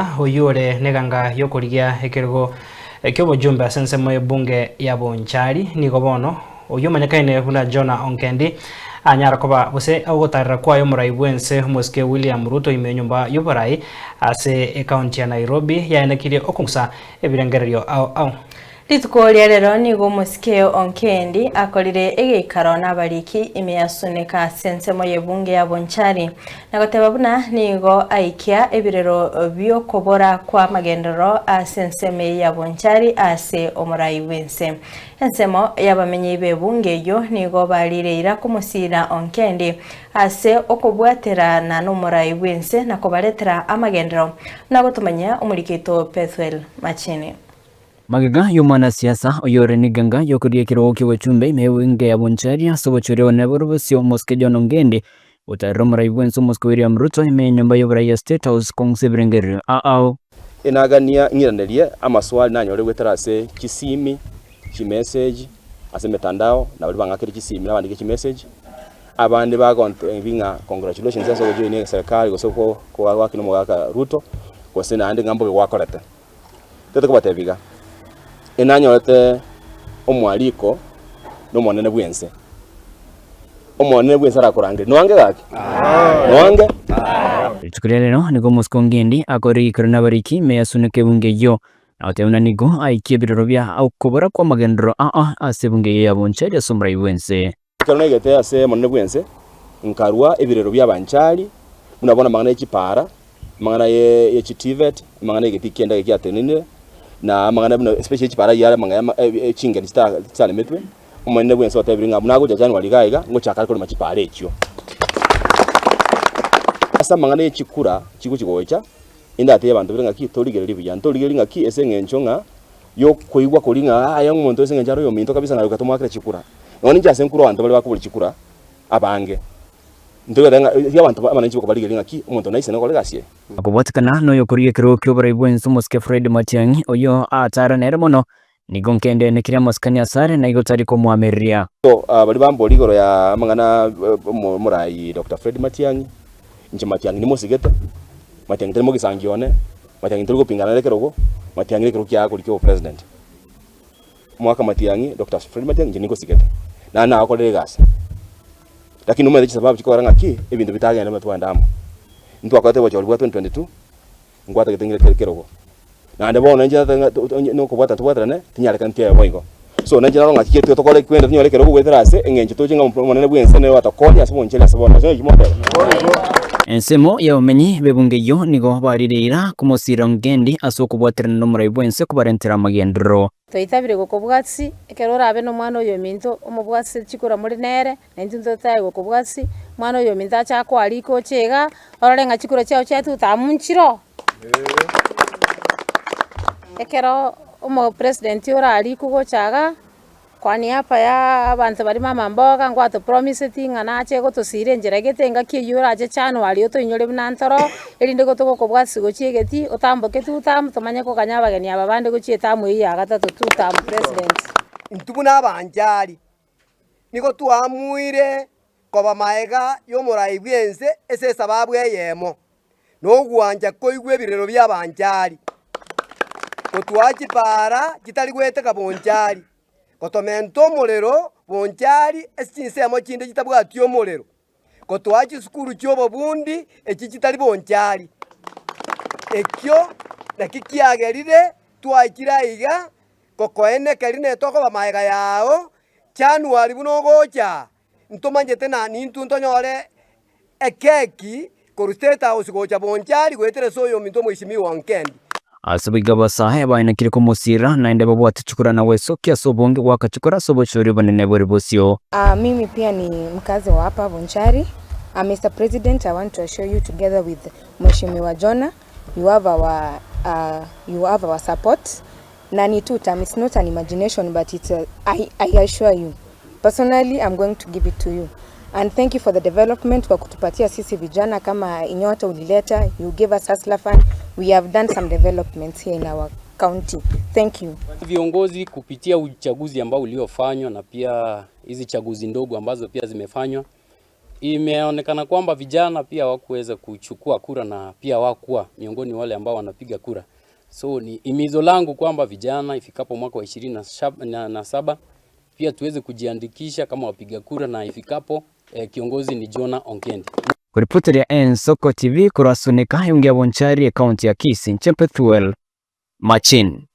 Jonah Oyure neganga yokurigia ekirgo ekyobo jumbe asensemo bunge ya Bonchari nigo bono oyo manyakaine kuna Jonah Onkendi anyara koba bose agotarira kwayo muraibwense Muske William Ruto imenyumba yobarai ase county ya Nairobi yaenekirie okungsa ebirengererio au Litukoria rero nigo Muske Onkendi akorire egikaro n'abariki imeyasunika sensemo y'ebunge ya Bonchari nagoteba buna nigo aikia ebirero byo kobora kwa magendero asenseme ya Bonchari ase omurai wense ensemo yabamenye bebunge yo nigo barireira kumusira Onkendi ase okobwaterana n'omurai wense nakobaretera amagendero nagotumanya umurikito Pethuel Machini. Magaga yumana siasa oyore niganga yokurie kiroki wachumbe imewinge ya Bonchari asobochore oneborobosio Muske John Onkendi utaromra ibwenso Muske William Ruto imenyumba yobra State House kongsebrengero au inagania ngiranderie amaswali nanyore gweterase kisimi message ase metandao na bali bangakire kisimi nabandi ki message abandi bagonte binga congratulations aso gojoine serikali gosoko kwa wakino mwaka Ruto gose nandi ngambo gwakorete tete kubatebiga enanyorete omwaliko no monene bwense arakurangire nwange gaki nwange tukureleno nigo Muske Onkendi akori kirona bariki meyasunike bunge yo nateuna nigo aikie biroro bya okobora kwa magendero ase bunge ya Bonchari asomra ibwense kirona igete ase monene bwense nkarwa ebirero bya Banchari munabona mangana y'ekipara mangana ye chitivet mangana y'egitikenda y'ekyatenene na mangana bino especially chipara yala mangana chinga style metwe umene bwense watebiringa munago January gaiga ngo chakara ko machipara ekyo asa mangana y'ekikura kigo kigocha inda ate abantu biringa ki torigereri byantorigereringa ki esengenchonga yo koigwa kolinga aya umuntu esengencharo yo minto kabisa ngaruka tomwakira chikura none njase nkuru abantu bali bakubuli chikura abange ndorenga yabantu amananchi bakubaligereringa ki umuntu naise nakolegasie akobwatikana no yokurie kiroki obra ibwenso Muske Fred Matiang'i oyo atara neremono nigo Onkendi nekiria Muskani asare na igotari ko mwameria so bali bamboli goro ya mangana murai Dr. Fred Matiang'i nje Matiang'i ni musigete Matiang'i temo gisangione Matiang'i turi gupingana lekerogo Matiang'i lekero kya kuri president mwaka Matiang'i Dr. Fred Matiang'i nje niko sigete na akorere gasa lakini umeze sababu chikoranga ki ebintu bitagenda matwandamo ntu akwate bachori bwa 2022 ngwata gitengere kerogo na ndebo nanje no kubata tubwatrane tinyareka ntiye boigo so nanje naronga kiyetu tokole kwenda tinyore kerogo weterase engenje tojinga monene bwense ne watakonya asibonchela sabona so kimotera ensemo ya umenyi bebunge yo nigo barireira kumusira Onkendi asokubwaterana n'omurai bwense kubarentera magendero toitabire gokobwatsi ekerora abe no mwana oyo minto omubwatsi chikura muri nere na ntinto taye gokobwatsi mwana oyo minto acha kwaliko chega ororenga chikura chao chetu tamunchiro ekero omo president ora aliko gochaga kwani hapa ya abantu bari mama mboga ngwato promise tinga nache gotosire njera getenga kiyura aje chano ali oto inyore binantoro erinde gotoko kobwatsi gochiegeti otamboke tutam tomanye ko kanyabageni ababande gochieta mu iya gatatu tutam president ntubuna abanjari niko tuamuire koba maega yo murai bwense ese sababu eyemo no gwanja koigwe birero bya abanjari otwachi para kitali gweteka Bonchari kotomento molero Bonchari esinsemo kinde kitabwatyo molero kotwachi skuru cyobo bundi ekikitali Bonchari ekyo nakikiagerire twakiraiga kokoene kerine toko bamaega yao January buno gocha ntomanyete na nintu ntonyore ekeki ko State House gocha Bonchari gwetere soyo minto mwishimiwa Onkendi asabiga basahe bainakire kumusira naende babwate chukura na weso kia sobonge wakachukura sobochori banene boribosio mimi pia ni mkazi wa hapa Bonchari. Mr. President, I want to assure you together with Mheshimiwa Jonah you have our support. Nani two term, it's not an imagination but it's I assure you personally I'm going to give it to you. And thank you for the development kwa kutupatia sisi vijana kama inyota ulileta, you gave us hustler fund. We have done some developments here in our county. Thank you. Viongozi kupitia uchaguzi ambao uliofanywa na pia hizi chaguzi ndogo ambazo pia zimefanywa imeonekana kwamba vijana pia hawakuweza kuchukua kura na pia hawakuwa miongoni wale ambao wanapiga kura. So ni imizo langu kwamba vijana ifikapo mwaka wa 27 pia tuweze kujiandikisha kama wapiga kura na ifikapo kiongozi ni Jonah Onkendi. Kuripoti ya Nsoko TV kurasunika yungia Bonchari kaunti ya Kisii Chepethuel Machin.